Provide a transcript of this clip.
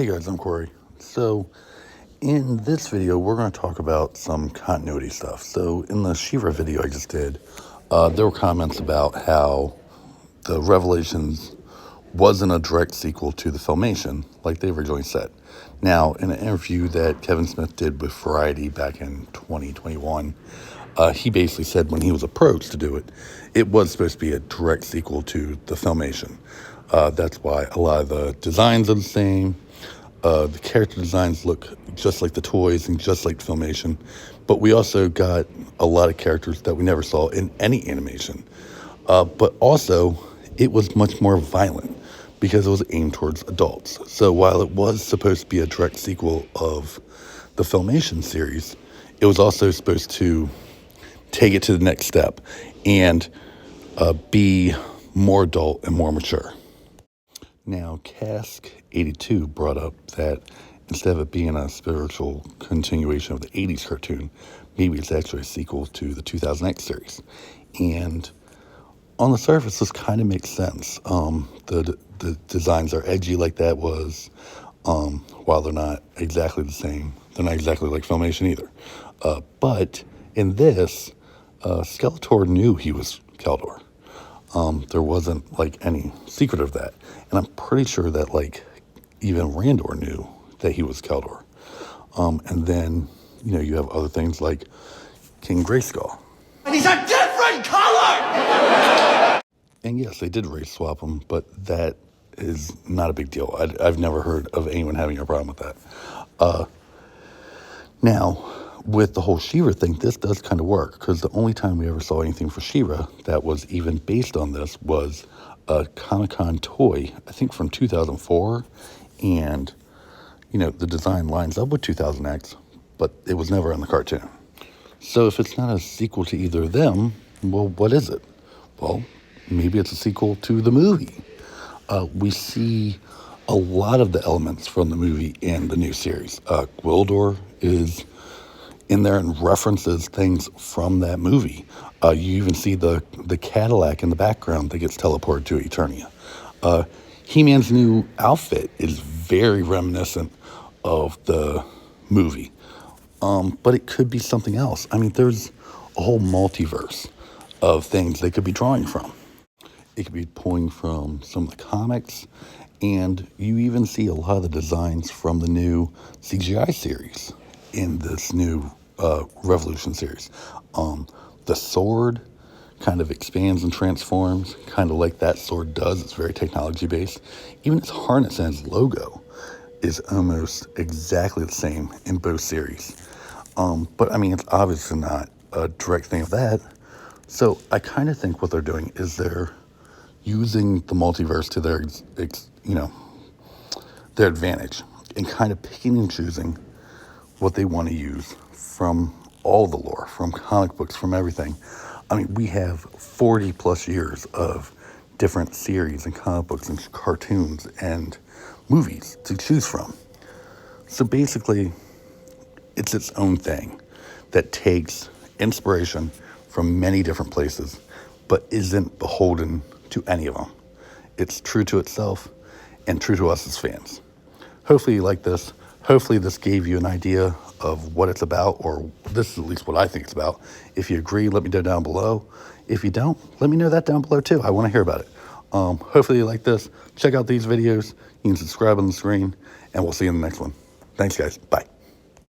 Hey guys, I'm Corey. So in this video, we're going to talk about some continuity stuff. So in the She-Ra video I just did, there were comments about how the Revelations wasn't a direct sequel to the Filmation, like they originally said. Now, in an interview that Kevin Smith did with Variety back in 2021, he basically said when he was approached to do it, it was supposed to be a direct sequel to the Filmation. That's why a lot of the designs are the same. The character designs look just like the toys and just like Filmation, but we also got a lot of characters that we never saw in any animation. But also, it was much more violent because it was aimed towards adults. So while it was supposed to be a direct sequel of the Filmation series, it was also supposed to take it to the next step and be more adult and more mature. Now, Cask82 brought up that instead of it being a spiritual continuation of the 80s cartoon, maybe it's actually a sequel to the 2000X series. And on the surface, this kind of makes sense. The designs are edgy like that was, while they're not exactly the same. They're not exactly like Filmation either. But in this, Skeletor knew he was Keldor. There wasn't like any secret of that. And I'm pretty sure that like even Randor knew that he was Keldor. And then, you have other things like King Grayskull. And he's a different color! And yes, they did race swap him, but that is not a big deal. I've never heard of anyone having a problem with that. Now, with the whole She-Ra thing, this does kind of work, because the only time we ever saw anything for She-Ra that was even based on this was a Comic-Con toy, I think from 2004, and, the design lines up with 2000X, but it was never in the cartoon. So if it's not a sequel to either of them, well, what is it? Well, maybe it's a sequel to the movie. We see a lot of the elements from the movie in the new series. Gwildor is in there and references things from that movie. You even see the Cadillac in the background that gets teleported to Eternia. He-Man's new outfit is very reminiscent of the movie. But it could be something else. I mean, there's a whole multiverse of things they could be drawing from. It could be pulling from some of the comics, and you even see a lot of the designs from the new CGI series in this new Revolution series. The sword kind of expands and transforms, kind of like that sword does. It's very technology-based. Even its harness and its logo is almost exactly the same in both series. But I mean, it's obviously not a direct thing of that. So I kind of think what they're doing is they're using the multiverse to their, their advantage, and kind of picking and choosing what they want to use from all the lore, from comic books, from everything. I mean, we have 40 plus years of different series and comic books and cartoons and movies to choose from. So basically, it's its own thing that takes inspiration from many different places, but isn't beholden to any of them. It's true to itself and true to us as fans. Hopefully you like this. Hopefully this gave you an idea of what it's about, or this is at least what I think it's about. If you agree, let me know down below. If you don't, let me know that down below too. I want to hear about it. Hopefully you like this. Check out these videos. You can subscribe on the screen, and we'll see you in the next one. Thanks, guys. Bye.